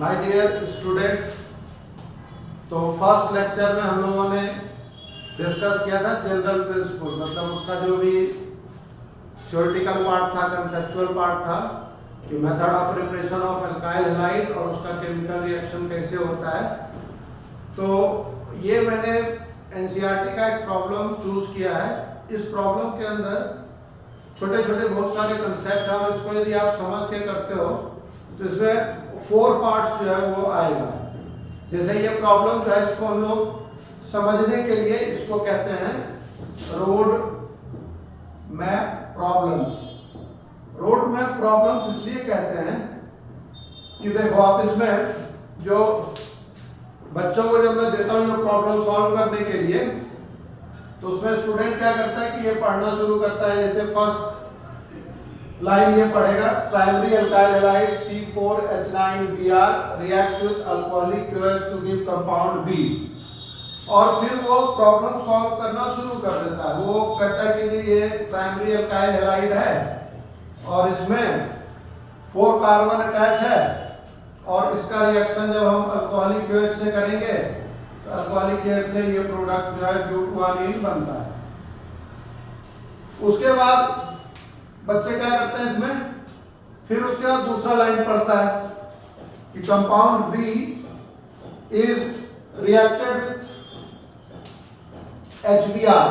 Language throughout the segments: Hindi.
माय डियर स्टूडेंट्स, तो फर्स्ट लेक्चर में हम लोगों ने डिस्कस किया था जनरल प्रिंसिपल, मतलब उसका जो भी थ्योरेटिकल पार्ट था, कंसेप्चुअल पार्ट था कि method of preparation of alkyl halide और उसका केमिकल रिएक्शन कैसे होता है। तो ये मैंने एनसीईआरटी का एक प्रॉब्लम चूज किया है। इस प्रॉब्लम के अंदर छोटे छोटे बहुत सारे कंसेप्ट हैं और इसको यदि आप समझ के करते हो तो इसमें 4 पार्ट्स जो है वो आएगा। जैसे ये प्रॉब्लम जो है इसको हम लोग समझने के लिए इसको कहते हैं road map problems. Road map problems इसलिए कहते हैं कि देखो आप इसमें जो बच्चों को जब मैं देता हूँ ये प्रॉब्लम सॉल्व करने के लिए, तो उसमें स्टूडेंट क्या करता है कि ये पढ़ना शुरू करता है। जैसे फर्स्ट लाइन ये पढ़ेगा, primary alkyl halide C4H9Br reacts with alcoholic QH to give compound B, और फिर वो प्रॉब्लम सॉल्व करना शुरू कर देता है। वो कहता है कि ये प्राइमरी अल्काइल हैलाइड है और इसमें 4 कार्बन अटैच है और इसका रिएक्शन जब हम अल्कोहलिक QH से करेंगे तो अल्कोहलिक गैस से ये प्रोडक्ट जो है ब्यूटानीन बनता है। उसके बाद बच्चे क्या करते हैं इसमें, फिर उसके बाद दूसरा लाइन पढ़ता है कि compound B is reacted with HBr।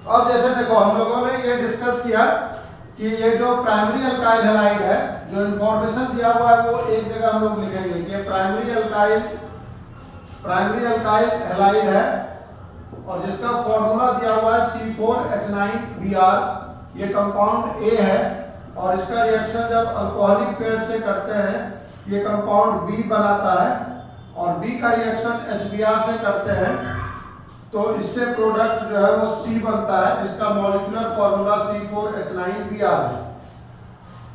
अब जैसे देखो हम लोगों ने ये डिस्कस किया कि ये जो प्राइमरी अल्काइल हैलाइड है, जो इंफॉर्मेशन दिया हुआ है वो एक जगह हम लोग लिखेंगे कि प्राइमरी अल्काइल हैलाइड है और जिसका फॉर्मूला दिया हुआ है C4H9Br। ये कंपाउंड A है और इसका रिएक्शन जब अल्कोहलिक QH से करते हैं ये कंपाउंड B बनाता है और B का रिएक्शन HBr से करते हैं तो इससे प्रोडक्ट जो है वो C बनता है, जिसका मॉलिक्यूलर फॉर्मूला C4H9Br है।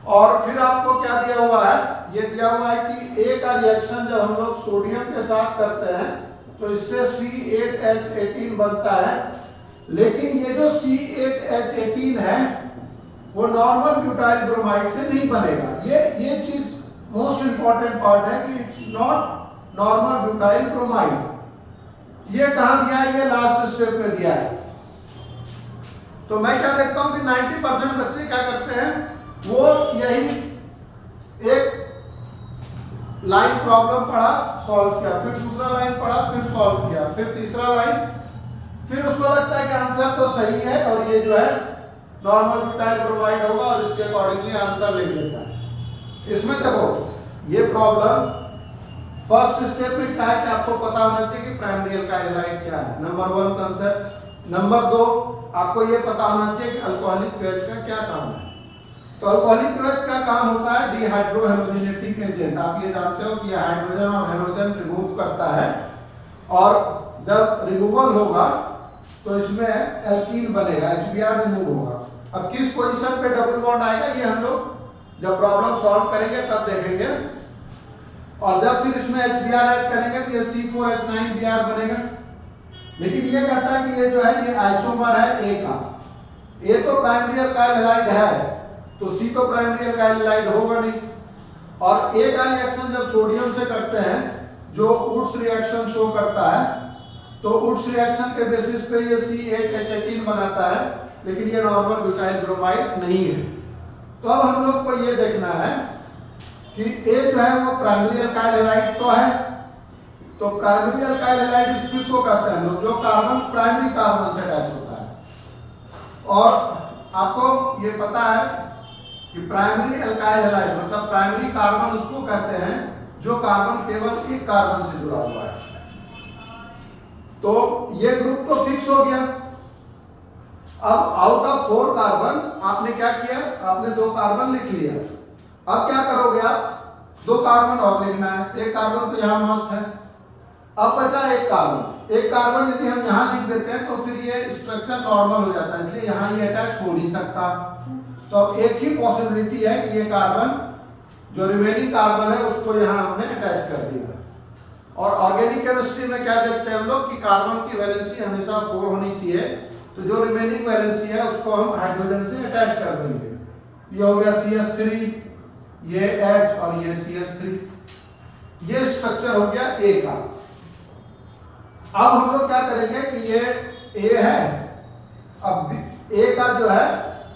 और फिर आपको क्या दिया हुआ है, ये दिया हुआ है कि A का रिएक्शन जब हम लोग सोडियम के साथ करते हैं तो इससे C8H18 बनता है, लेकिन ये जो C8H18 है वो नॉर्मल ब्यूटाइल ब्रोमाइड से नहीं बनेगा। ये चीज मोस्ट इंपॉर्टेंट पार्ट है कि it's not normal butyl bromide. ये कहां दिया है, ये लास्ट स्टेप में दिया है। तो मैं क्या देखता हूं कि 90% बच्चे क्या करते हैं, वो यही एक लाइन प्रॉब्लम पढ़ा, सॉल्व किया, फिर दूसरा लाइन पढ़ा, फिर सॉल्व किया, फिर तीसरा लाइन, फिर उसको लगता है कि आंसर तो सही है और ये जो है नॉर्मल ब्यूटाइल ब्रोमाइड होगा और इसके अकॉर्डिंगली आंसर लिख देता है। इसमें देखो ये प्रॉब्लम फर्स्ट स्टेप में क्या है कि आपको पता होना चाहिए कि प्राइमरी अल्काइल हैलाइड क्या है, नंबर 1 कांसेप्ट। नंबर 2 आपको ये पता होना चाहिए कि अल्कोहलिक QH का क्या काम है। तो अल्कोहलिक QH का काम होता है डिहाइड्रोहेलोजिनेटिंग एजेंट। आप ये जानते हो कि ये हाइड्रोजन और हेलोजन रिमूव करता है और जब रिमूवल होगा तो इसमें एल्कीन बनेगा, HBr रिमूव होगा। अब किस पोजीशन पे डबल बॉन्ड आएगा ये हम लोग जब प्रॉब्लम सॉल्व करेंगे तब देखेंगे, और जब फिर इसमें HBr ऐड करेंगे तो ये C4H9Br बनेगा। लेकिन ये कहता है कि ये जो है ये आइसोमर है A का। A तो प्राइमरी अल्काइल हैलाइड है तो C तो प्राइमरी अल्काइल हैलाइड होगा नहीं, और A का रिएक्शन जब सोडियम से करते हैं जो वुड्स रिएक्शन शो करता है तो वुड्स रिएक्शन के बेसिस पे ये C8H18 बनाता है, लेकिन ये नॉर्मल ब्यूटाइल ब्रोमाइड नहीं है। तो अब हम लोग को ये देखना है कि A जो है वो प्राइमरी अल्काइल हैलाइड तो है, तो प्राइमरी अल्काइल हैलाइड किसको कहते हैं लोग, जो कार्बन प्राइमरी कार्बन से अटैच होता है। और आपको ये पता है कि प्राइमरी अल्काइल हैलाइड मतलब प्राइमरी कार्बन उसको कहते हैं जो कार्बन केवल एक कार्बन से जुड़ा हुआ है। तो ये ग्रुप तो फिक्स हो गया। अब आउट ऑफ 4 कार्बन आपने क्या किया, आपने 2 कार्बन लिख लिया। अब क्या करोगे आप, 2 कार्बन और लिखना है, एक कार्बन तो यहां मस्ट है। अब बचा एक कार्बन। एक कार्बन यदि हम यहां लिख देते हैं तो फिर ये स्ट्रक्चर नॉर्मल हो जाता है, इसलिए यहां ये अटैच हो नहीं सकता। तो अब एक ही पॉसिबिलिटी है कि ये कार्बन जो रिमेनिंग कार्बन है उसको यहां हमने अटैच कर दिया। और ऑर्गेनिक केमिस्ट्री में क्या देखते हैं हम लोग कि कार्बन की वैलेंसी हमेशा 4 होनी चाहिए, तो जो रिमेनिंग वैलेंसी है उसको हम हाइड्रोजन से अटैच कर देंगे। ये हो गया CH3, ये H और ये CH3। ये स्ट्रक्चर हो गया A का। अब हम लोग क्या करेंगे कि ये A है, अब A का जो है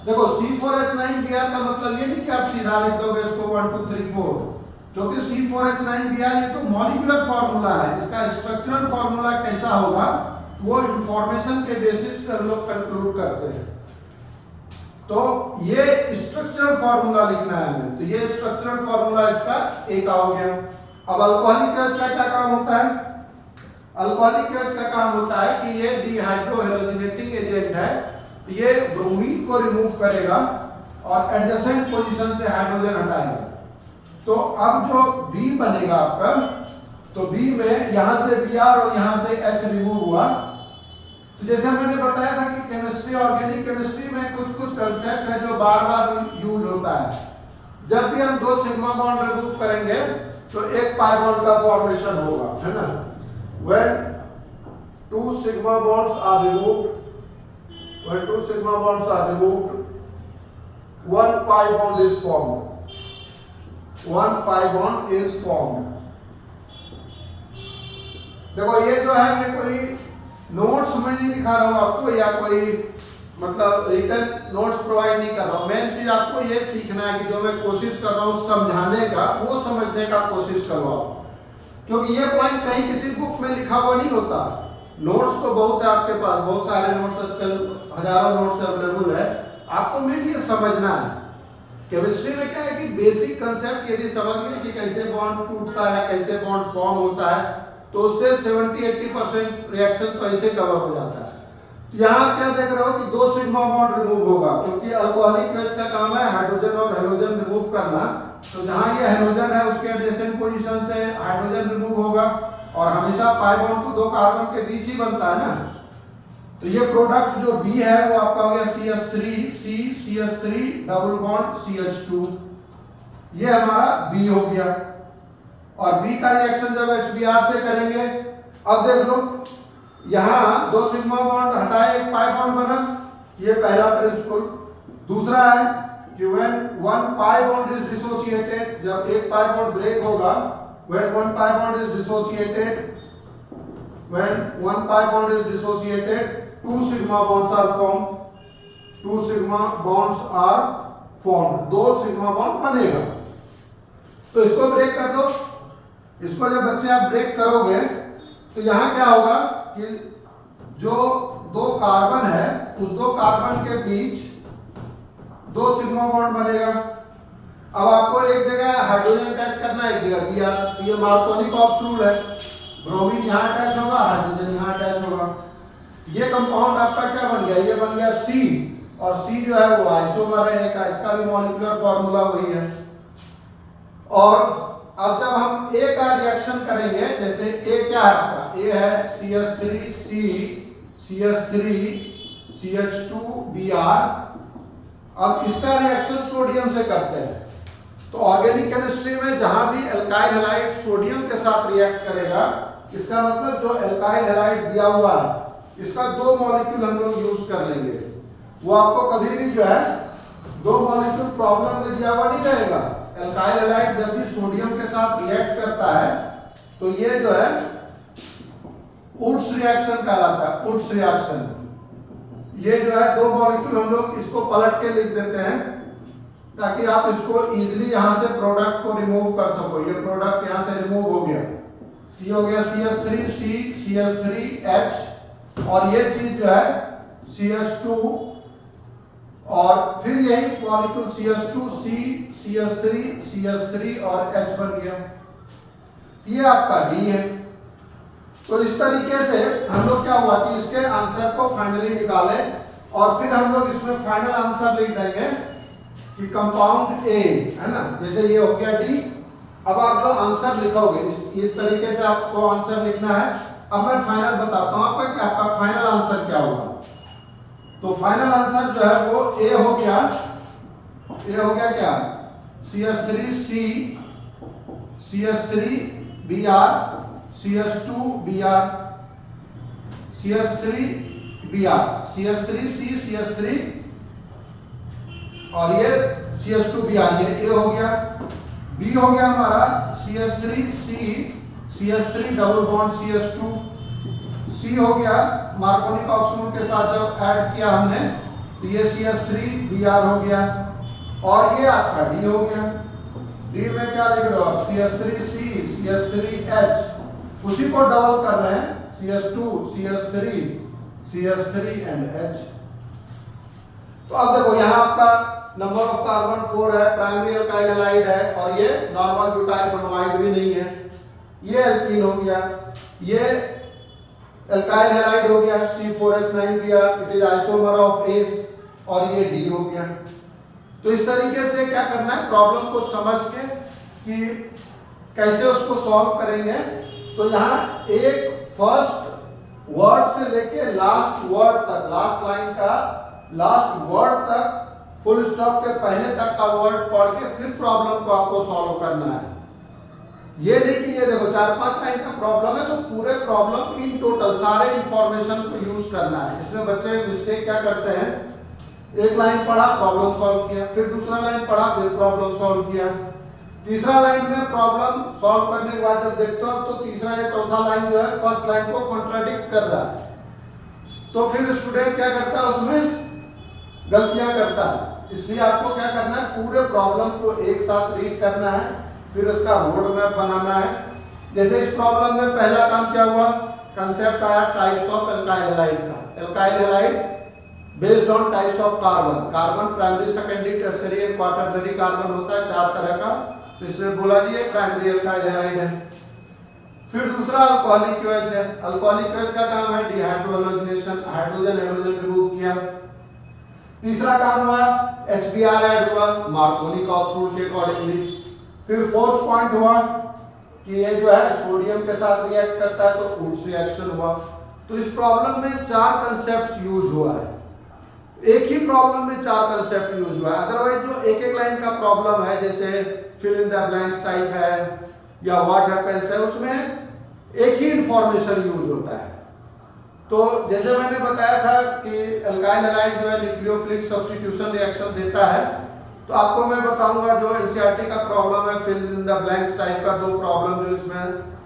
देखो C4H9Br का मतलब ये नहीं कि आप सीधा लिख दोगे इसको 1 2 3 4, क्योंकि C4H9Br ये तो मॉलिक्यूलर फार्मूला है, इसका स्ट्रक्चरल फार्मूला कैसा होगा वो इंफॉर्मेशन के बेसिस पे हम लोग कंक्लूड करते हैं। तो ये स्ट्रक्चरल फार्मूला लिखना है हमें, तो ये स्ट्रक्चरल फार्मूला इसका एक हो गया। अब अल्कोहलिक गैस का क्या काम होता है? अल्कोहलिक गैस का काम होता है कि ये डिहाइड्रोहेलोजिनेटिंग एजेंट है, तो ये ब्रोमीन को रिमूव करेगा और एडजेसेंट पोजीशन से हाइड्रोजन हटाएगा। तो अब जो B बनेगा आपका, तो B में यहां से Br और यहां से H रिमूव हुआ। तो जैसे मैंने बताया था कि केमिस्ट्री, ऑर्गेनिक केमिस्ट्री में कुछ कुछ कंसेप्ट है जो बार बार यूज होता है। जब भी हम दो सिग्मा बॉन्ड रिमूव करेंगे तो एक पाई बॉन्ड का फॉर्मेशन होगा, है ना। When two sigma bonds are removed, one pi bond is formed. One pi bond is formed. देखो ये जो है ये कोई नोट्स में नहीं लिखा रहा हूं आपको, या कोई मतलब रिटन नोट्स प्रोवाइड नहीं कर रहा हूं। मेन चीज आपको ये सीखना है कि जो मैं कोशिश कर रहा हूं समझाने का, वो समझने का कोशिश करो आप, क्योंकि ये पॉइंट कहीं किसी बुक में लिखा हुआ नहीं होता। नोट्स तो बहुत है आपके पास, बहुत सारे नोट्स आजकल हजारों नोट्स अवेलेबल है, आपको मेन ये समझना है। केमिस्ट्री में क्या है कि बेसिक कंसेप्ट यदि समझ गए कि कैसे बॉन्ड टूटता है, कैसे बॉन्ड फॉर्म होता है, तो उससे 70-80% रिएक्शन तो ऐसे कवर हो जाता है। यहाँ क्या देख रहे हो कि दो सिग्मा बॉन्ड रिमूव होगा, क्योंकि अल्कोहलिक गैस का काम है हाइड्रोजन और हेलोजन रिमूव करना। तो जहाँ ये हेलोजन है उसके एडजेसेंट पोजीशन से हाइड्रोजन रिमूव होगा, और हमेशा पाई बॉन्ड तो दो कार्बन के बीच ही बनता है ना। तो ये प्रोडक्ट जो B है वो आपका हो गया CH3 डबल बॉन्ड CH2, ये हमारा B हो गया। और B का रिएक्शन जब HBr से करेंगे, अब देख लो यहाँ दो सिग्मा बॉन्ड हटाए एक पाई बॉन्ड बना, ये पहला प्रिंसिपल। दूसरा है कि when one pi bond is dissociated, जब एक पाई बॉन्ड ब्रेक होगा, when one pi bond is dissociated, two sigma bonds are formed, दो सिग्मा बॉन्ड बनेगा। तो इसको ब्रेक कर दो। इसको जब बच्चे आप ब्रेक करोगे तो यहाँ क्या होगा कि जो दो कार्बन है उस दो कार्बन के बीच दो सिग्मा बॉन्ड बनेगा। अब आपको एक जगह हाइड्रोजन अटैच करना है, एक जगह Br, ये मार्कोनिकॉफ रूल है, ब्रोमीन यहाँ अटैच होगा, हाइड्रोजन यहाँ अटैच होगा। ये कंपाउंड आपका क्या बन गया? ये बन गया C, और C जो है वो आइसोमर है का, इसका भी मॉलिक्यूलर फार्मूला वही है। और अब जब हम A का रिएक्शन करेंगे, जैसे A क्या है आपका? A है CH3CH2Br। अब इसका रिएक्शन सोडियम से करते हैं। तो ऑर्गेनिक केमिस्ट्री में जहां भी एल्काइल हैलाइड सोडियम के साथ रिएक्ट करेगा, इसका मतलब जो एल्काइल हैलाइड दिया हुआ है इसका दो मॉलिक्यूल हम लोग यूज कर लेंगे। वो आपको कभी भी जो है दो मॉलिक्यूल प्रॉब्लम में दिया हुआ नहीं रहेगा। एल्काइल हैलाइड जब भी सोडियम के साथ रिएक्ट करता है तो ये जो है उड्स रिएक्शन कहलाता है, उड्स रिएक्शन। ये जो है दो मॉलिक्यूल हम लोग इसको पलट के लिख देते हैं ताकि आप इसको इजीली यहां से प्रोडक्ट को रिमूव कर सको। ये प्रोडक्ट यहां से रिमूव हो गया, ये हो गया CH3H, और ये चीज जो है CH2, और फिर यही मॉलिक्यूल CH2C और H बन गया। ये आपका D है। तो इस तरीके से हम लोग क्या हुआ कि इसके आंसर को फाइनली निकालें, और फिर हम लोग इसमें फाइनल आंसर लिख देंगे कि कंपाउंड A है ना, जैसे ये हो गया D। अब आप जो आंसर लिखोगे इस तरीके से आपको आंसर लिखना है। अब मैं फाइनल बताता हूं आपका कि आपका फाइनल आंसर क्या होगा। तो फाइनल आंसर जो है वो A हो गया, क्या? CH3Br, CH3C, CH3, और ये CH2Br, ये A हो गया। B हो गया हमारा CH3 double bond CH2। C हो गया मार्कोनिक ऑक्सीजन के साथ जब ऐड किया हमने तो ये CH3Br हो गया। और ये आपका D हो गया। D में क्या लिख रहे हो आप? CH3C CH3H, उसी को डबल कर रहे हैं CH2 CH3 एंड H। तो अब देखो यहाँ आपका नंबर ऑफ कार्बन 4 है, प्राइमरी अल्काइल हैलाइड है, और ये नॉर्मल ब्यूटाइल ब्रोमाइड भी नहीं है। ये एल्कीन हो गया, ये अल्काइल हैलाइड हो गया C4H9Br, it is isomer of A, और ये D हो गया। तो इस तरीके से क्या करना है, प्रॉब्लम को समझ के कि कैसे उसको सॉल्व करेंगे। तो यहाँ एक फर्स्ट वर्ड से लेके लास्ट वर्ड तक, लास्ट लाइन का लास्ट वर्ड तक, फुल स्टॉप के पहले तक का वर्ड पढ़ के फिर प्रॉब्लम को आपको सॉल्व करना है। ये नहीं कि ये देखो 4-5 लाइन का प्रॉब्लम है तो पूरे प्रॉब्लम इन टोटल सारे इंफॉर्मेशन को यूज करना है। इसमें बच्चे मिस्टेक क्या करते हैं, एक लाइन पढ़ा प्रॉब्लम सॉल्व किया, फिर दूसरा लाइन पढ़ा फिर प्रॉब्लम सॉल्व किया, तीसरा लाइन में प्रॉब्लम सॉल्व करने के बाद जब देखते हो तो तीसरा या चौथा लाइन जो है फर्स्ट लाइन को कॉन्ट्राडिक्ट कर रहा है। तो फिर स्टूडेंट क्या करता है, उसमें गलतियां करता है। इसलिए आपको क्या करना है, पूरे प्रॉब्लम को एक साथ रीड करना है, फिर उसका रोड मैप बनाना है। जैसे इस प्रॉब्लम में पहला काम क्या हुआ, कंसेप्ट आया टाइप्स ऑफ अल्काइल हैलाइड का। Alkyl halide based on types of carbon, carbon primary, secondary, tertiary and quaternary carbon होता है 4 तरह का। तो इसमें बोला जी ये प्राइमरी अल्काइल हैलाइड है। फिर दूसरा अल्कोहलिक OH है। अल्कोहलिक OH का काम है डिहाइड्रोजनेशन, हाइड्रोजन हाइड्रोजन रिमूव किया। तीसरा काम हुआ HBr ऐड हुआ मार्कोनी ऑफ रूल के अकॉर्डिंगली। फिर फोर्थ पॉइंट हुआ कि ये जो है सोडियम के साथ रिएक्ट करता है तो वुड्स रिएक्शन हुआ। तो इस प्रॉब्लम में 4 कंसेप्ट्स यूज हुआ है, एक ही प्रॉब्लम में 4 कंसेप्ट यूज हुआ है। अदरवाइज जो एक एक लाइन का प्रॉब्लम है जैसे fill in the blanks type है या व्हाट हैपेंस है, उसमें एक ही इंफॉर्मेशन यूज होता है। तो जैसे मैंने बताया था कि अल्काइल हैलाइड जो है न्यूक्लियोफिलिक सब्स्टिट्यूशन रिएक्शन देता है, तो आपको मैं बताऊंगा जो एनसीईआरटी का प्रॉब्लम है fill in the blanks type का 2 प्रॉब्लम जो इसमें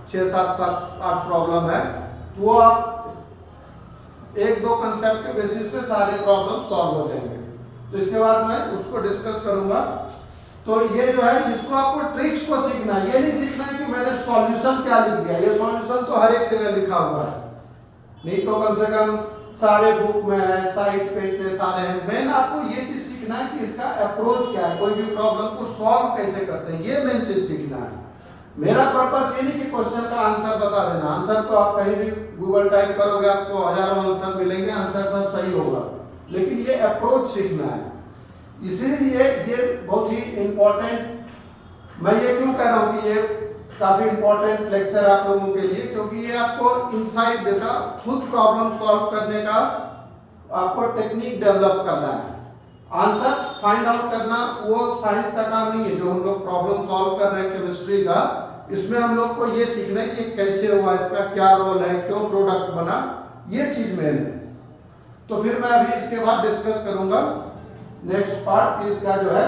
6, 7, 8 प्रॉब्लम है, तो वो आप 1-2 कंसेप्ट के बेसिस पे सारे प्रॉब्लम सॉल्व हो जाएंगे। तो इसके बाद मैं उसको डिस्कस करूंगा। तो ये जो है जिसको आपको ट्रिक्स को सीखना है, ये नहीं सीखना है कि मैंने सॉल्यूशन क्या लिख दिया, ये सॉल्यूशन तो हर एक जगह लिखा हुआ है, नहीं तो कम से कम सारे बुक में है, साइट पे इतने सारे हैं। मेन आपको ये चीज सीखना है कि इसका अप्रोच क्या है, कोई भी प्रॉब्लम को सॉल्व कैसे करते हैं, ये मेन चीज सीखना है। मेरा पर्पस ये नहीं कि क्वेश्चन का आंसर बता देना, आंसर तो आप कहीं भी गूगल टाइप करोगे आपको हजारों आंसर मिलेंगे, आंसर सब सही होगा, लेकिन ये अप्रोच सीखना है। इसीलिए ये बहुत ही इंपॉर्टेंट, मैं ये क्यों कह रहा हूँ कि ये काफी इंपॉर्टेंट लेक्चर आप लोगों के लिए, क्योंकि ये आपको इंसाइट देता, खुद प्रॉब्लम सॉल्व करने का आपको टेक्निक डेवलप करना है। आंसर फाइंड आउट करना वो साइंस का काम नहीं है। जो हम लोग प्रॉब्लम सॉल्व कर रहे हैं केमिस्ट्री का, इसमें हम लोग को ये सीखना है कि कैसे हुआ, इसका क्या रोल है, क्यों प्रोडक्ट बना, ये चीज मेन है। तो फिर मैं अभी इसके बाद डिस्कस करूंगा नेक्स्ट पार्ट इसका जो है,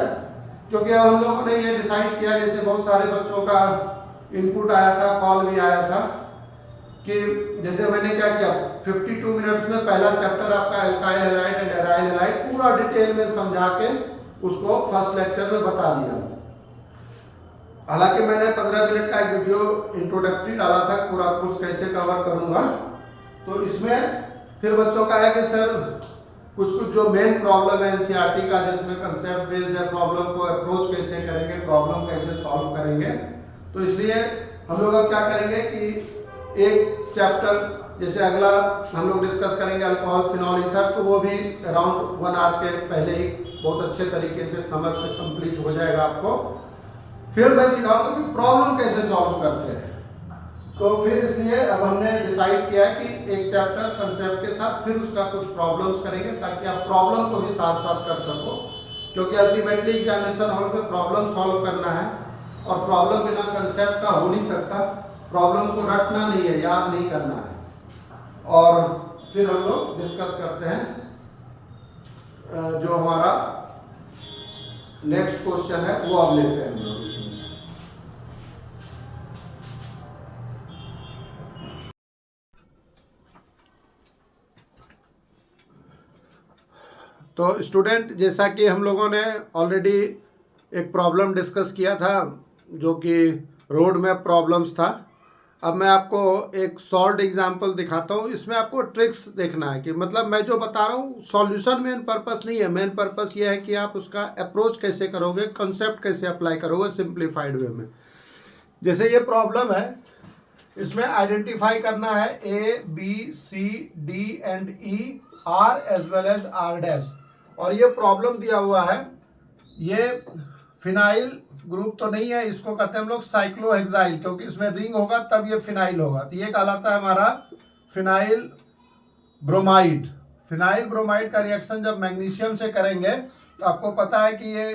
क्योंकि अब हम लोगों ने ये डिसाइड किया, जैसे बहुत सारे बच्चों का इनपुट आया था, कॉल भी आया था कि जैसे मैंने क्या किया 52 मिनट्स में पहला चैप्टर आपका alkyl halide and aryl halide पूरा डिटेल में समझा के उसको फर्स्ट लेक्चर में बता दिया। हालांकि मैंने 15 मिनट का एक वीडियो इंट्रोडक्टरी डाला था पूरा कोर्स कैसे कवर करूंगा, तो इसमें फिर बच्चों का है कि सर कुछ जो मेन प्रॉब्लम है एनसीईआरटी का, जिसमें कंसेप्ट बेस्ड है, प्रॉब्लम को अप्रोच कैसे करेंगे, प्रॉब्लम कैसे सॉल्व करेंगे। तो इसलिए हम लोग अब क्या करेंगे कि एक चैप्टर जैसे अगला हम लोग डिस्कस करेंगे अल्कोहल फिनॉल ईथर, तो वो भी अराउंड 1 आवर के पहले ही बहुत अच्छे तरीके से समझ से कंप्लीट हो जाएगा आपको। फिर मैं सिखाऊंगा कि प्रॉब्लम कैसे सॉल्व करते हैं। तो फिर इसलिए अब हमने डिसाइड किया है कि एक चैप्टर कंसेप्ट के साथ फिर उसका कुछ प्रॉब्लम्स करेंगे, ताकि आप प्रॉब्लम को भी साथ साथ कर सको, क्योंकि अल्टीमेटली एग्जामिनेशन हॉल में प्रॉब्लम सॉल्व करना है, और प्रॉब्लम बिना कंसेप्ट का हो नहीं सकता। प्रॉब्लम को रटना नहीं है, याद नहीं करना है। और फिर हम लोग डिस्कस करते हैं जो हमारा नेक्स्ट क्वेश्चन है वो अब लेते हैं हम लोग इसमें से। तो स्टूडेंट, जैसा कि हम लोगों ने ऑलरेडी एक प्रॉब्लम डिस्कस किया था जो कि रोड मैप प्रॉब्लम्स था। अब मैं आपको एक सॉल्व्ड एग्जांपल दिखाता हूँ। इसमें आपको ट्रिक्स देखना है कि मतलब मैं जो बता रहा हूँ सॉल्यूशन मेन पर्पस नहीं है। मेन पर्पस ये है कि आप उसका अप्रोच कैसे करोगे, कंसेप्ट कैसे अप्लाई करोगे सिंप्लीफाइड वे में। जैसे ये प्रॉब्लम है, इसमें आइडेंटिफाई करना है A B C D and E R as well as R dash. और ये प्रॉब्लम दिया हुआ है, ये फिनाइल ग्रुप तो नहीं है, इसको कहते हैं हम लोग साइक्लोहेक्साइल, क्योंकि इसमें रिंग होगा तब ये फिनाइल होगा। तो ये कहलाता है हमारा फिनाइल ब्रोमाइड। फिनाइल ब्रोमाइड का रिएक्शन जब मैग्नीशियम से करेंगे तो आपको पता है कि ये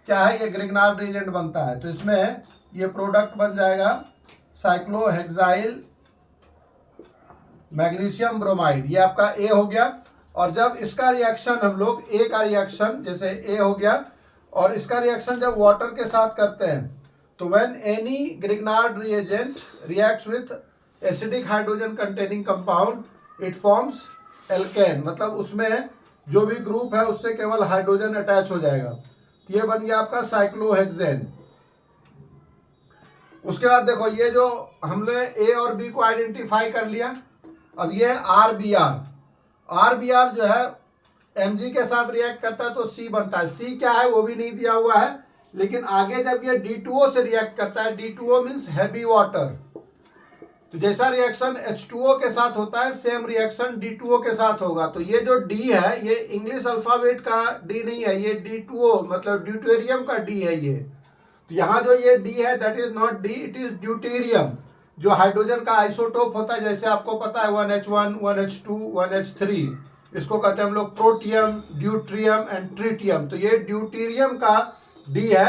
क्या है, ये ग्रिग्नार्ड रिएजेंट बनता है। तो इसमें ये प्रोडक्ट बन जाएगा साइक्लोहेक्साइल मैग्नीशियम ब्रोमाइड, ये आपका ए हो गया। और जब इसका रिएक्शन हम लोग ए का रिएक्शन, जैसे ए हो गया, और इसका रिएक्शन जब वाटर के साथ करते हैं तो when any Grignard reagent reacts with acidic hydrogen containing compound it forms alkane, मतलब उसमें जो भी ग्रुप है उससे केवल हाइड्रोजन अटैच हो जाएगा। ये बन गया आपका साइक्लोहेक्सेन। उसके बाद देखो, ये जो हमने ए और बी को आइडेंटिफाई कर लिया, अब ये R B R. R B R जो है Mg के साथ रिएक्ट करता है तो C बनता है। C क्या है वो भी नहीं दिया हुआ है, लेकिन आगे जब ये D2O से रिएक्ट करता है, D2O मीन्स हैवी वाटर, तो जैसा रिएक्शन H2O के साथ होता है सेम रिएक्शन D2O के साथ होगा। तो ये जो D है ये इंग्लिश अल्फाबेट का D नहीं है, ये D2O मतलब ड्यूटेरियम का D है ये। तो यहाँ जो ये D है that is not D, it is deuterium, जो हाइड्रोजन का आइसोटोप होता है। जैसे आपको पता है 1H1, 1H2, 1H3, इसको कहते हैं हम लोग प्रोटियम, ड्यूट्रियम एंड ट्रिटियम। तो ये ड्यूटेरियम का D है।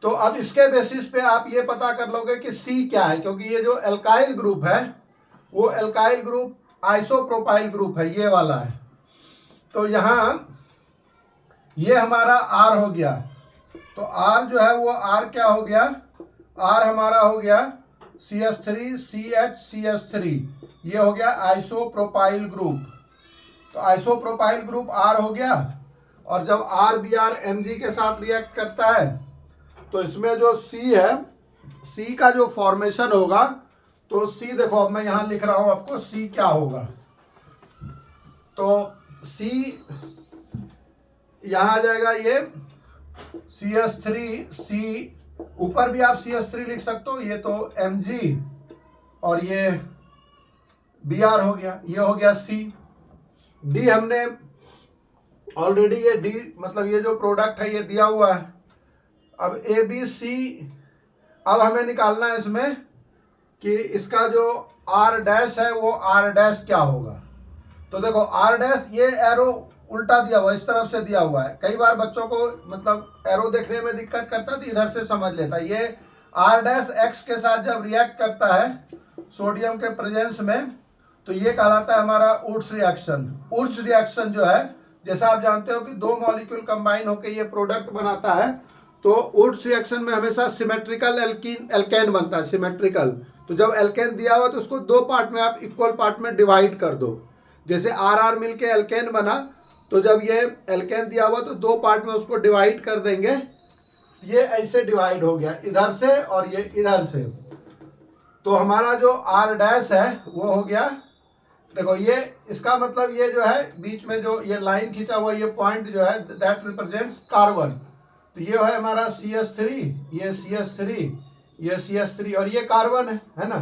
तो अब इसके बेसिस पे आप ये पता कर लोगे कि C क्या है, क्योंकि ये जो एल्काइल ग्रुप है वो एल्काइल ग्रुप आइसोप्रोपाइल ग्रुप है, ये वाला है। तो यहाँ ये हमारा R हो गया। तो R जो है वो R क्या हो गया, R हमारा हो गया CH3 CH3, ये हो गया आइसोप्रोपाइल ग्रुप। तो आइसोप्रोपाइल ग्रुप R हो गया। और जब RBr Mg के साथ रिएक्ट करता है तो इसमें जो C है, C का जो फॉर्मेशन होगा, तो C देखो अब मैं यहां लिख रहा हूं आपको C क्या होगा। तो C यहां आ जाएगा ये CH3C, ऊपर भी आप CH3 लिख सकते हो, ये तो Mg और ये Br हो गया, ये हो गया C। D हमने ऑलरेडी ये D मतलब ये जो प्रोडक्ट है ये दिया हुआ है। अब ABC, अब हमें निकालना है इसमें कि इसका जो R डैश है वो R डैश क्या होगा। तो देखो R डैश, ये एरो उल्टा दिया हुआ, इस तरफ से दिया हुआ है। कई बार बच्चों को मतलब एरो देखने में दिक्कत करता है तो इधर से समझ लेता है। ये R डैश X के साथ जब रिएक्ट करता है सोडियम के प्रेजेंस में तो ये कहलाता है हमारा उर्ट्स रिएक्शन। उर्ट्स रिएक्शन जो है, जैसा आप जानते हो कि दो मॉलिक्यूल कंबाइन होकर ये प्रोडक्ट बनाता है, तो उर्ट्स रिएक्शन में हमेशा सिमेट्रिकल एल्केन बनता है, सिमेट्रिकल। तो जब एल्केन दिया हुआ तो उसको दो पार्ट में आप इक्वल पार्ट में डिवाइड कर दो। जैसे RR मिलके एल्केन बना, तो जब ये एल्केन दिया हुआ तो दो पार्ट में उसको डिवाइड कर देंगे। ये ऐसे डिवाइड हो गया इधर से और ये इधर से। तो हमारा जो R डैश है वो हो गया, देखो ये इसका मतलब ये जो है बीच में जो ये लाइन खींचा हुआ ये पॉइंट जो है दैट रिप्रेजेंट्स कार्बन। तो ये है हमारा CH3, ये CH3, ये CH3 और ये कार्बन है ना।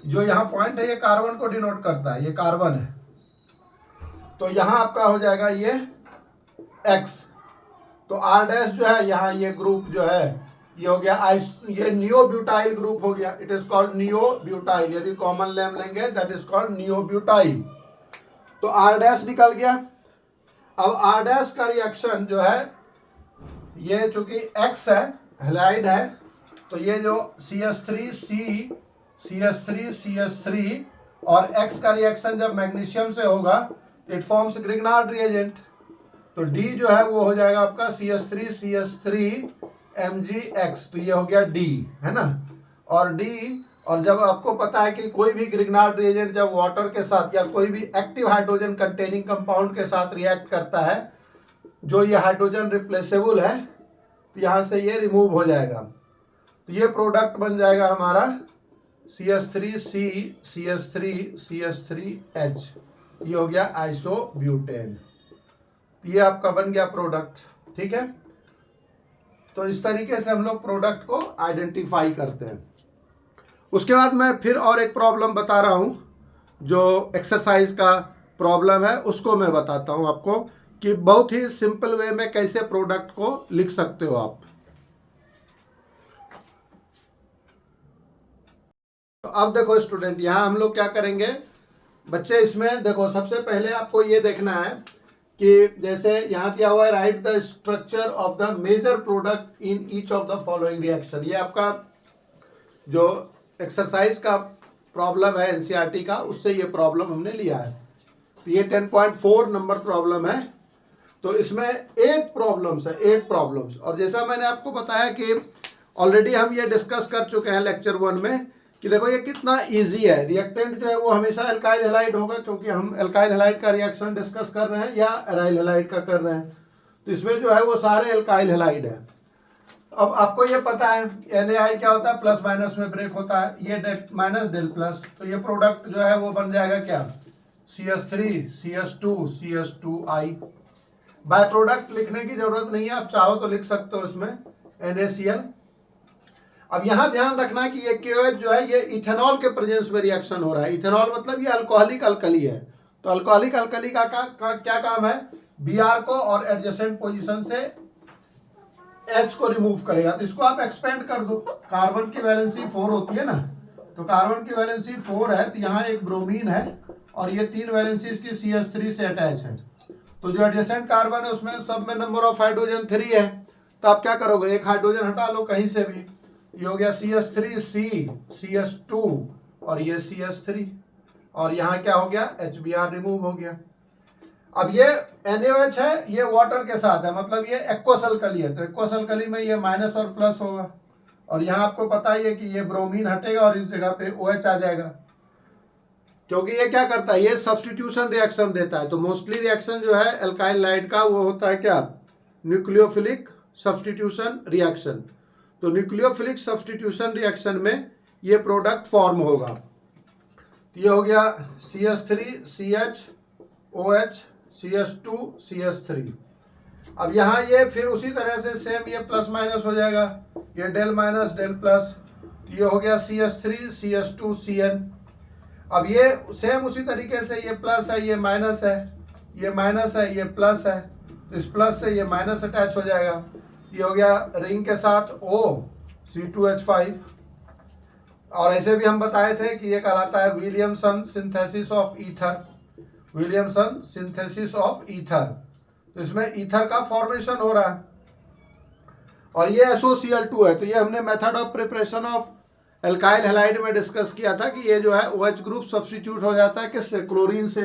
जो यहाँ पॉइंट है ये कार्बन को डिनोट करता है, ये कार्बन है। तो यहाँ आपका हो जाएगा ये X। तो R डैश जो है यहाँ ये ग्रुप जो है ये हो गया ये नियोब्यूटाइल ग्रुप हो गया। इट इज कॉल्ड नियोब्यूटाइल, यदि कॉमन नेम लेंगे दैट इज कॉल्ड नियोब्यूटाइल। तो R डैश निकल गया। अब R डैश का रिएक्शन जो है, ये चूंकि X है, हैलाइड है, तो ये जो CH3C CH3 और X का रिएक्शन जब मैग्नीशियम से होगा इट फॉर्म्स ग्रिग्नार्ड रिएजेंट। तो D जो है वो हो जाएगा आपका CH3 Mgx, तो ये हो गया D, है ना। और D, और जब आपको पता है कि कोई भी ग्रिग्नार्ड रिएजेंट जब वाटर के साथ या कोई भी एक्टिव हाइड्रोजन कंटेनिंग कंपाउंड के साथ रिएक्ट करता है, जो ये हाइड्रोजन रिप्लेसेबल है, तो यहाँ से ये रिमूव हो जाएगा। तो ये प्रोडक्ट बन जाएगा हमारा CH3C CH3CH3H, ये हो गया आइसोब्यूटेन। ये आपका बन गया प्रोडक्ट, ठीक है। तो इस तरीके से हम लोग प्रोडक्ट को आइडेंटिफाई करते हैं। उसके बाद मैं फिर और एक प्रॉब्लम बता रहा हूं, जो एक्सरसाइज का प्रॉब्लम है, उसको मैं बताता हूं आपको कि बहुत ही सिंपल वे में कैसे प्रोडक्ट को लिख सकते हो आप। तो अब देखो स्टूडेंट, यहां हम लोग क्या करेंगे बच्चे, इसमें देखो सबसे पहले आपको ये देखना है कि जैसे यहां दिया हुआ है write the structure of the major product in each of the following reaction. ये आपका जो एक्सरसाइज का प्रॉब्लम है एनसीईआरटी का, उससे ये प्रॉब्लम हमने लिया है। तो ये 10.4 नंबर प्रॉब्लम है। तो इसमें 8 प्रॉब्लम्स है, 8 प्रॉब्लम्स। और जैसा मैंने आपको बताया कि ऑलरेडी हम ये डिस्कस कर चुके हैं लेक्चर 1 में कि देखो ये कितना इजी है। रिएक्टेंट जो है वो हमेशा एल्काइल हैलाइड होगा, क्योंकि हम एल्काइल हैलाइड का रिएक्शन डिस्कस कर रहे हैं या एराइल हैलाइड का कर रहे हैं। तो इसमें जो है वो सारे एल्काइल हैलाइड है। अब आपको ये पता है NaI क्या होता है, प्लस माइनस में ब्रेक होता है, ये डेल माइनस डेल प्लस। तो ये प्रोडक्ट जो है वो बन जाएगा क्या, CH3 CH2 CH2I। By product लिखने की जरूरत नहीं है, आप चाहो तो लिख सकते हो इसमें NaCl। अब यहां ध्यान रखना कि ये KOH जो है ये इथेनॉल के प्रेजेंस में रिएक्शन हो रहा है। इथेनॉल मतलब ये अल्कोहलिक अल्कली है। तो अल्कोहलिक अल्कली का क्या काम है, Br को और एडजेसेंट पोजीशन से H को रिमूव करेगा। तो इसको आप एक्सपेंड कर दो। कार्बन की वैलेंसी 4 होती है ना, तो कार्बन की वैलेंसी 4 है, तो यहाँ एक ब्रोमीन है और ये 3 वैलेंसी इसकी CH3 से अटैच है। तो जो एडजेसेंट कार्बन है उसमें सब में नंबर ऑफ हाइड्रोजन 3 है। तो आप क्या करोगे, एक हाइड्रोजन हटा लो कहीं से भी। ये हो गया CH3C CH2 और ये CH3, और यहाँ क्या हो गया, HBr रिमूव हो गया। अब ये NaOH है, ये वाटर के साथ है, मतलब ये एक्वस अल्कली है। तो एक्वस अल्कली में ये माइनस और प्लस होगा। और यहाँ आपको पता ही है कि ये ब्रोमीन हटेगा और इस जगह पे OH आ जाएगा, क्योंकि ये क्या करता है, ये सब्स्टिट्यूशन रिएक्शन देता है। तो मोस्टली रिएक्शन जो है एल्काइल हैलाइड का वो होता है क्या, न्यूक्लियोफिलिक सब्स्टिट्यूशन रिएक्शन। तो न्यूक्लियोफिलिक सब्स्टिट्यूशन रिएक्शन में ये प्रोडक्ट फॉर्म होगा। ये हो गया CH3 CH OH CH2 CH3। अब यहाँ ये फिर उसी तरह से सेम ये प्लस माइनस हो जाएगा, ये डेल माइनस डेल प्लस। ये हो गया CH3 CH2 CN। अब ये सेम उसी तरीके से ये प्लस है, ये माइनस है, ये माइनस है, ये प्लस है। तो इस प्लस से ये माइनस अटैच हो जाएगा। ये हो गया रिंग के साथ O C2H5। और ऐसे भी हम बताए थे कि ये कहलाता है Williamson synthesis of ether, Williamson synthesis of ether. तो इसमें ईथर का फॉर्मेशन हो रहा है। और ये SOCl2 है। तो ये हमने method of preparation of alkyl halide में डिस्कस किया था कि ये जो है OH ग्रुप सब्स्टिट्यूट हो जाता है किससे, क्लोरीन से।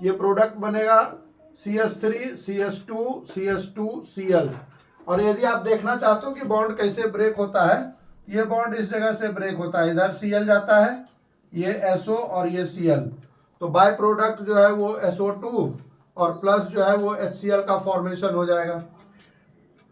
ये प्रोडक्ट बनेगा CH3 CH2 CH2Cl। और यदि आप देखना चाहते हो कि बॉन्ड कैसे ब्रेक होता है, ये बॉन्ड इस जगह से ब्रेक होता है, इधर Cl जाता है, ये SO और ये Cl। तो बाय प्रोडक्ट जो है वो SO2 और प्लस जो है वो HCl का फॉर्मेशन हो जाएगा।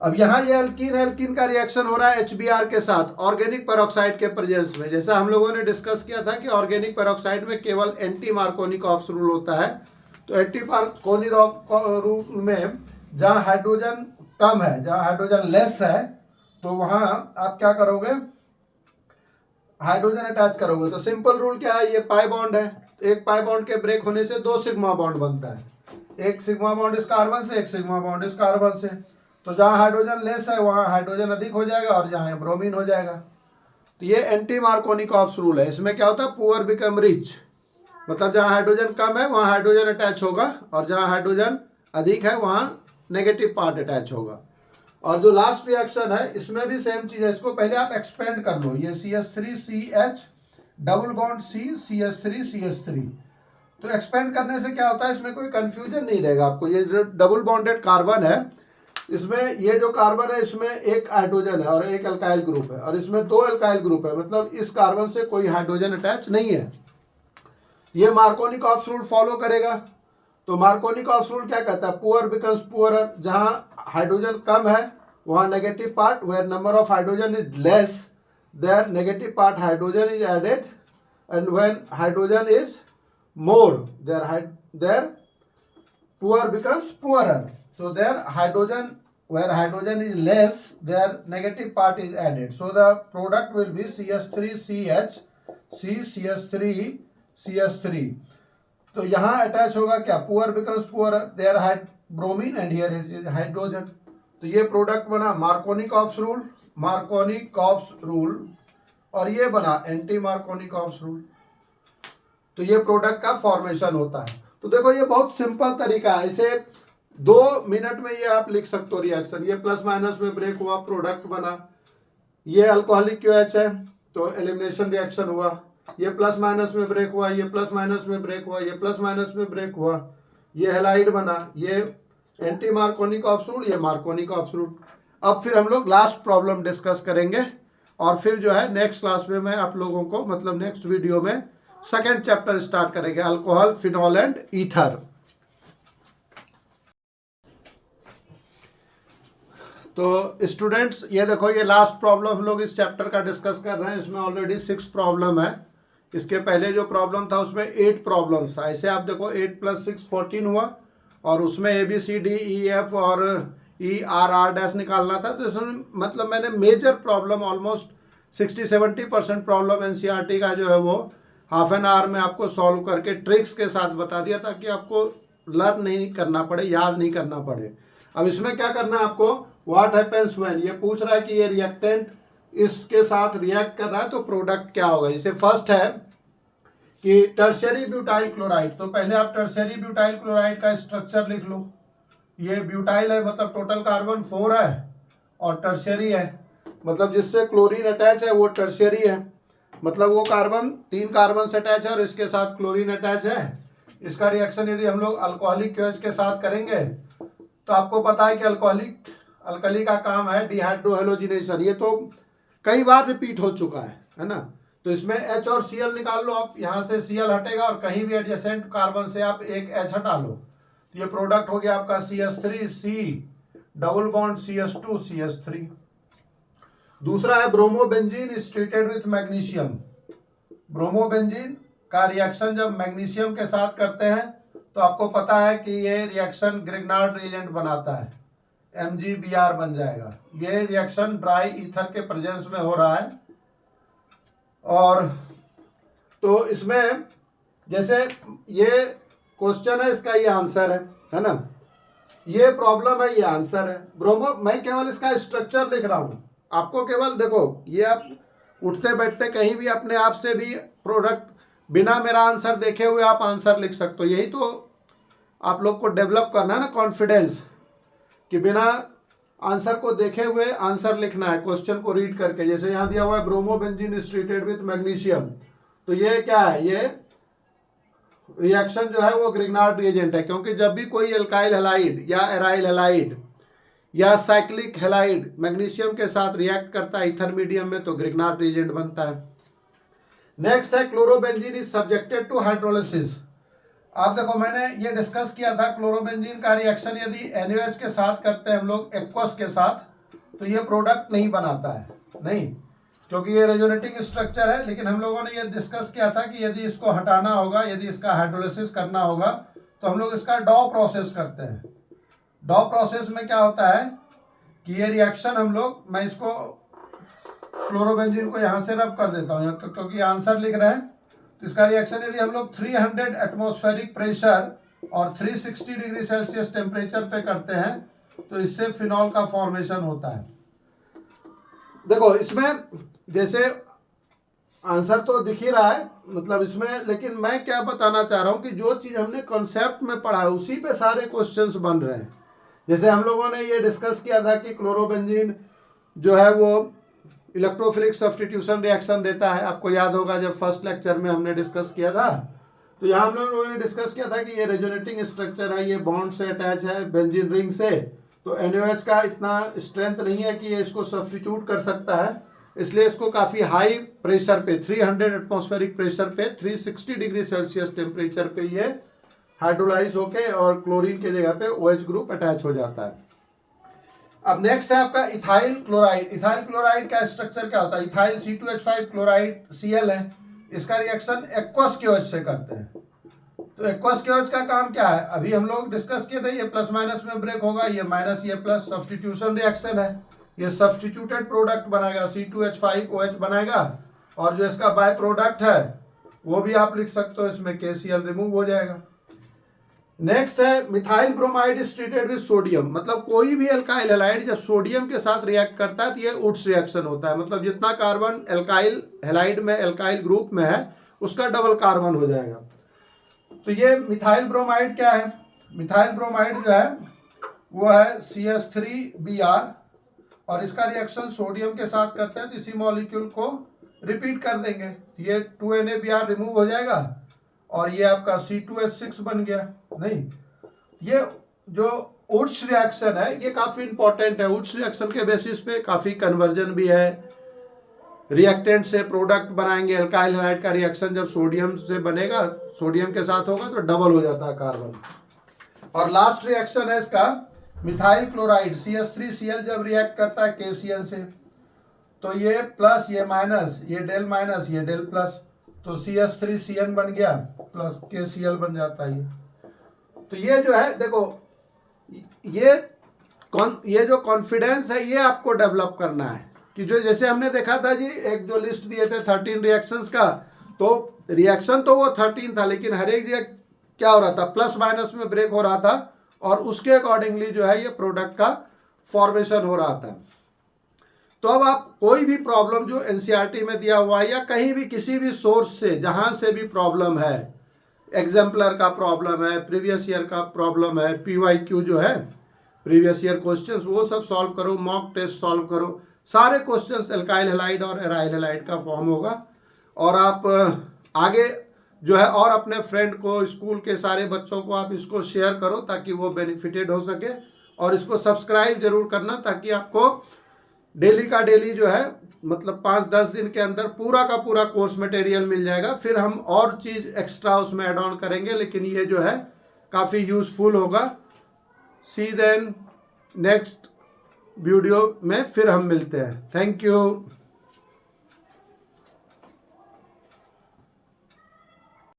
अब यहाँ ये एल्कीन एल्कीन का रिएक्शन हो रहा है HBr के साथ ऑर्गेनिक पेरोक्साइड के प्रेजेंस में। जैसा हम लोगों ने डिस्कस किया था कि ऑर्गेनिक पेरोक्साइड में केवल एंटी मार्कोनिकॉफ्स रूल होता है। तो एंटी मार्कोनिकॉफ रूल में जहाँ हाइड्रोजन कम है, जहाँ हाइड्रोजन लेस है, तो वहाँ आप क्या करोगे, हाइड्रोजन अटैच करोगे। तो सिंपल रूल क्या है, ये पाई बॉन्ड है, तो एक पाई बॉन्ड के ब्रेक होने से 2 सिग्मा बॉन्ड बनता है। एक सिग्मा बॉन्ड इस कार्बन से, एक सिग्मा बॉन्ड इस कार्बन से। तो जहाँ हाइड्रोजन लेस है वहाँ हाइड्रोजन अधिक हो जाएगा और जहाँ ब्रोमीन हो जाएगा। तो ये एंटी मार्कोनिकॉफ्स रूल है। इसमें क्या होता है, पुअर बिकम रिच, मतलब जहाँ हाइड्रोजन कम है वहाँ हाइड्रोजन अटैच होगा और जहाँ हाइड्रोजन अधिक है वहाँ नेगेटिव पार्ट अटैच होगा। और जो लास्ट रिएक्शन है इसमें भी सेम चीज है। इसको पहले आप एक्सपेंड कर लो, ये CH3CH double bond C CH3 CH3। तो एक्सपेंड करने से क्या होता है, इसमें कोई कंफ्यूजन नहीं रहेगा आपको। ये जो डबल बॉन्डेड कार्बन है, इसमें ये जो कार्बन है इसमें एक हाइड्रोजन है और एक अल्काइल ग्रुप है, और इसमें दो अल्काइल ग्रुप है, मतलब इस कार्बन से कोई हाइड्रोजन अटैच नहीं है। ये मार्कोनिकॉफ्स रूल फॉलो करेगा। तो मार्कोनिकॉफ्स रूल क्या कहता है, पुअर बिकम्स पुअरर, जहां हाइड्रोजन कम है वहां negative part, where number of hydrogen is less there negative part hydrogen is added, and when hydrogen is more their poor becomes poorer. So their hydrogen, where hydrogen is less, their negative part is added, so the product will be CH3CH CCH3 CH3। तो यहाँ अटैच होगा क्या, poor becomes poor, there bromine and here it is hydrogen. तो ये प्रोडक्ट बना मार्कोनिकॉफ्स रूल, और ये बना एंटी मार्कोनिकॉफ्स रूल। तो ये प्रोडक्ट का फॉर्मेशन होता है। तो देखो ये बहुत सिंपल तरीका है, इसे 2 मिनट में ये आप लिख सकते हो रिएक्शन। ये प्लस माइनस में ब्रेक हुआ, प्रोडक्ट बना। ये अल्कोहलिक QH है तो एलिमिनेशन रिएक्शन हुआ। ये प्लस माइनस में ब्रेक हुआ, ये प्लस माइनस में ब्रेक हुआ, ये प्लस माइनस में ब्रेक हुआ, ये हेलाइड बना। ये एंटी मार्कोनिकॉफ्स रूल, ये मार्कोनिकॉफ्स रूल। अब फिर हम लोग लास्ट प्रॉब्लम डिस्कस करेंगे, और फिर जो है नेक्स्ट क्लास में मैं आप लोगों को, मतलब नेक्स्ट वीडियो में सेकेंड चैप्टर स्टार्ट करेंगे, अल्कोहल, फिनॉल एंड ईथर। तो स्टूडेंट्स ये देखो, ये लास्ट प्रॉब्लम हम लोग इस चैप्टर का डिस्कस कर रहे हैं। इसमें ऑलरेडी 6 प्रॉब्लम है। इसके पहले जो प्रॉब्लम था उसमें 8 प्रॉब्लम्स था। ऐसे आप देखो 8 + 6 14 हुआ, और उसमें ABCDEF और ERR' निकालना था। तो इसमें मतलब मैंने major problem almost 60-70% problem NCERT का जो है वो हाफ एन आवर में आपको सॉल्व करके ट्रिक्स के साथ बता दिया, ताकि आपको लर्न नहीं करना पड़े, याद नहीं करना पड़े। अब इसमें क्या करना है आपको, व्हाट हैपेंस व्हेन, ये पूछ रहा है कि ये रिएक्टेंट इसके साथ रिएक्ट कर रहा है तो प्रोडक्ट क्या होगा। इसे फर्स्ट है कि टर्शियरी ब्यूटाइल क्लोराइड। तो पहले आप टर्शियरी ब्यूटाइल क्लोराइड का स्ट्रक्चर लिख लो। ये ब्यूटाइल है, मतलब टोटल कार्बन 4 है, और टर्शियरी है मतलब जिससे क्लोरीन अटैच है वो टर्शियरी है, मतलब वो कार्बन 3 कार्बन से अटैच है और इसके साथ क्लोरीन अटैच है। इसका रिएक्शन यदि हम लोग अल्कोहलिक QH के साथ करेंगे तो आपको पता है कि अल्कली का काम है डिहाइड्रोहेलोजिनेशन। ये तो कई बार रिपीट हो चुका है ना। तो इसमें H और Cl निकाल लो आप, यहाँ से Cl हटेगा और कहीं भी एडजेसेंट कार्बन से आप एक H हटा लो। तो ये प्रोडक्ट हो गया आपका CH3C double bond CH2 CH3। दूसरा है bromobenzene is treated with magnesium. Bromobenzene का रिएक्शन जब मैग्नीशियम के साथ करते हैं तो आपको पता है कि ये रिएक्शन ग्रिग्नार्ड रिएजेंट बनाता है, MgBr बन जाएगा। ये रिएक्शन ड्राई ईथर के प्रेजेंस में हो रहा है। और तो इसमें जैसे ये क्वेश्चन है, इसका ये आंसर है ना। ये प्रॉब्लम है, ये आंसर है। मैं केवल इसका स्ट्रक्चर लिख रहा हूँ, आपको केवल देखो, ये आप उठते बैठते कहीं भी अपने आप से भी प्रोडक्ट बिना मेरा आंसर देखे हुए आप आंसर लिख सकते हो। यही तो आप लोग को डेवलप करना है ना, कॉन्फिडेंस, कि बिना आंसर को देखे हुए आंसर लिखना है क्वेश्चन को रीड करके। जैसे यहाँ दिया हुआ है bromobenzene is treated with magnesium, तो ये क्या है, ये रिएक्शन जो है वो ग्रिग्नार्ड रिएजेंट है, क्योंकि जब भी कोई एल्काइल हैलाइड या एराइल हैलाइड या साइक्लिक हैलाइड मैग्नीशियम के साथ रिएक्ट करता है ईथर मीडियम में तो ग्रिग्नार्ड रिएजेंट बनता है। नेक्स्ट है chlorobenzene is subjected to hydrolysis. आप देखो मैंने ये डिस्कस किया था, क्लोरोबेंजीन का रिएक्शन यदि NaOH के साथ करते हैं हम लोग एक्वस के साथ तो ये प्रोडक्ट नहीं बनाता है, नहीं, क्योंकि ये रेजोनेटिंग स्ट्रक्चर है। लेकिन हम लोगों ने ये डिस्कस किया था कि यदि इसको हटाना होगा, यदि इसका हाइड्रोलिसिस करना होगा तो हम लोग इसका डॉ प्रोसेस करते हैं। डॉ प्रोसेस में क्या होता है कि ये रिएक्शन हम लोग, मैं इसको क्लोरोबेंजीन को यहाँ से रब कर देता हूँ क्योंकि आंसर लिख रहे हैं। तो इसका रिएक्शन यदि हम लोग 300 एटमॉस्फेरिक प्रेशर और 360 डिग्री सेल्सियस टेम्परेचर पे करते हैं तो इससे फिनॉल का फॉर्मेशन होता है। देखो इसमें जैसे आंसर तो दिख ही रहा है, मतलब इसमें, लेकिन मैं क्या बताना चाह रहा हूँ कि जो चीज़ हमने कॉन्सेप्ट में पढ़ा है उसी पे सारे क्वेश्चंस बन रहे हैं। जैसे हम लोगों ने ये डिस्कस किया था कि क्लोरोबेंजीन जो है वो इलेक्ट्रोफिलिक सब्स्टिट्यूशन रिएक्शन देता है, आपको याद होगा जब फर्स्ट लेक्चर में हमने डिस्कस किया था। तो यहाँ हम लोगों ने डिस्कस किया था कि ये रेजोनेटिंग स्ट्रक्चर है, ये बॉन्ड से अटैच है बेंजीन रिंग से, तो NaOH का इतना स्ट्रेंथ नहीं है कि ये इसको सब्स्टिट्यूट कर सकता है, इसलिए इसको काफ़ी हाई प्रेशर पे 300 एटमॉस्फेरिक प्रेशर पे 360 डिग्री सेल्सियस टेम्परेचर पे ये हाइड्रोलाइज होके और क्लोरीन के जगह पे OH ग्रुप अटैच हो जाता है। अब नेक्स्ट है आपका इथाइल क्लोराइड। इथाइल क्लोराइड का स्ट्रक्चर क्या होता है? इथाइल C2H5 क्लोराइड Cl है, इसका रिएक्शन एक्वस KOH से करते हैं। तो एक्वस KOH का काम क्या है? अभी हम लोग डिस्कस किए थे, ये प्लस माइनस में ब्रेक होगा, ये माइनस ये प्लस, सब्स्टिट्यूशन रिएक्शन है, ये सब्स्टिट्यूटेड प्रोडक्ट बनाएगा, C2H5OH बनाएगा, और जो इसका बाय प्रोडक्ट है वो भी आप लिख सकते हो, इसमें KCl रिमूव हो जाएगा। नेक्स्ट है methyl bromide is treated with sodium. मतलब कोई भी एल्काइल हैलाइड जब सोडियम के साथ रिएक्ट करता है तो ये उड्स रिएक्शन होता है, मतलब जितना कार्बन एल्काइल हैलाइड में एल्काइल ग्रुप में है उसका डबल कार्बन हो जाएगा। तो ये मिथाइल ब्रोमाइड क्या है? मिथाइल ब्रोमाइड जो है वो है CH3Br, और इसका रिएक्शन सोडियम के साथ करते हैं तो इसी मॉलिक्यूल को रिपीट कर देंगे, ये 2NaBr रिमूव हो जाएगा और ये आपका C2H6 बन गया। नहीं, ये जो उड्स रिएक्शन है ये काफी इंपॉर्टेंट है। उड्स रिएक्शन के बेसिस पे काफी कन्वर्जन भी है, रिएक्टेंट से प्रोडक्ट बनाएंगे। एल्काइल हैलाइड का रिएक्शन जब सोडियम से बनेगा, सोडियम के साथ होगा तो डबल हो जाता है कार्बन। और लास्ट रिएक्शन है इसका मिथाइल क्लोराइड CH3Cl जब रिएक्ट करता है KCl से, तो ये प्लस ये माइनस, ये डेल माइनस ये डेल प्लस, तो CH3Cn बन गया प्लस KCl बन जाता है। तो ये जो है देखो, ये जो कॉन्फिडेंस है ये आपको डेवलप करना है कि जो जैसे हमने देखा था जी, एक जो लिस्ट दिए थे 13 रिएक्शंस का, तो रिएक्शन तो वो 13 था, लेकिन हर एक जगह क्या हो रहा था, प्लस माइनस में ब्रेक हो रहा था, और उसके अकॉर्डिंगली जो है ये प्रोडक्ट का फॉर्मेशन हो रहा था। तो अब आप कोई भी प्रॉब्लम जो NCERT में दिया हुआ है या कहीं भी किसी भी सोर्स से जहां से भी प्रॉब्लम है, एग्जाम्पलर का प्रॉब्लम है, प्रीवियस ईयर का प्रॉब्लम है, PYQ जो है प्रीवियस ईयर क्वेश्चंस, वो सब सॉल्व करो, मॉक टेस्ट सॉल्व करो, सारे क्वेश्चंस एल्काइल हैलाइड और एराइल हैलाइड का फॉर्म होगा। और आप आगे जो है और अपने फ्रेंड को, स्कूल के सारे बच्चों को आप इसको शेयर करो ताकि वो बेनिफिटेड हो सके, और इसको सब्सक्राइब जरूर करना ताकि आपको डेली का डेली जो है मतलब 5-10 दिन के अंदर पूरा का पूरा कोर्स मटेरियल मिल जाएगा। फिर हम और चीज़ एक्स्ट्रा उसमें ऐड ऑन करेंगे, लेकिन ये जो है काफ़ी यूजफुल होगा। सी देन नेक्स्ट वीडियो में फिर हम मिलते हैं। Thank you.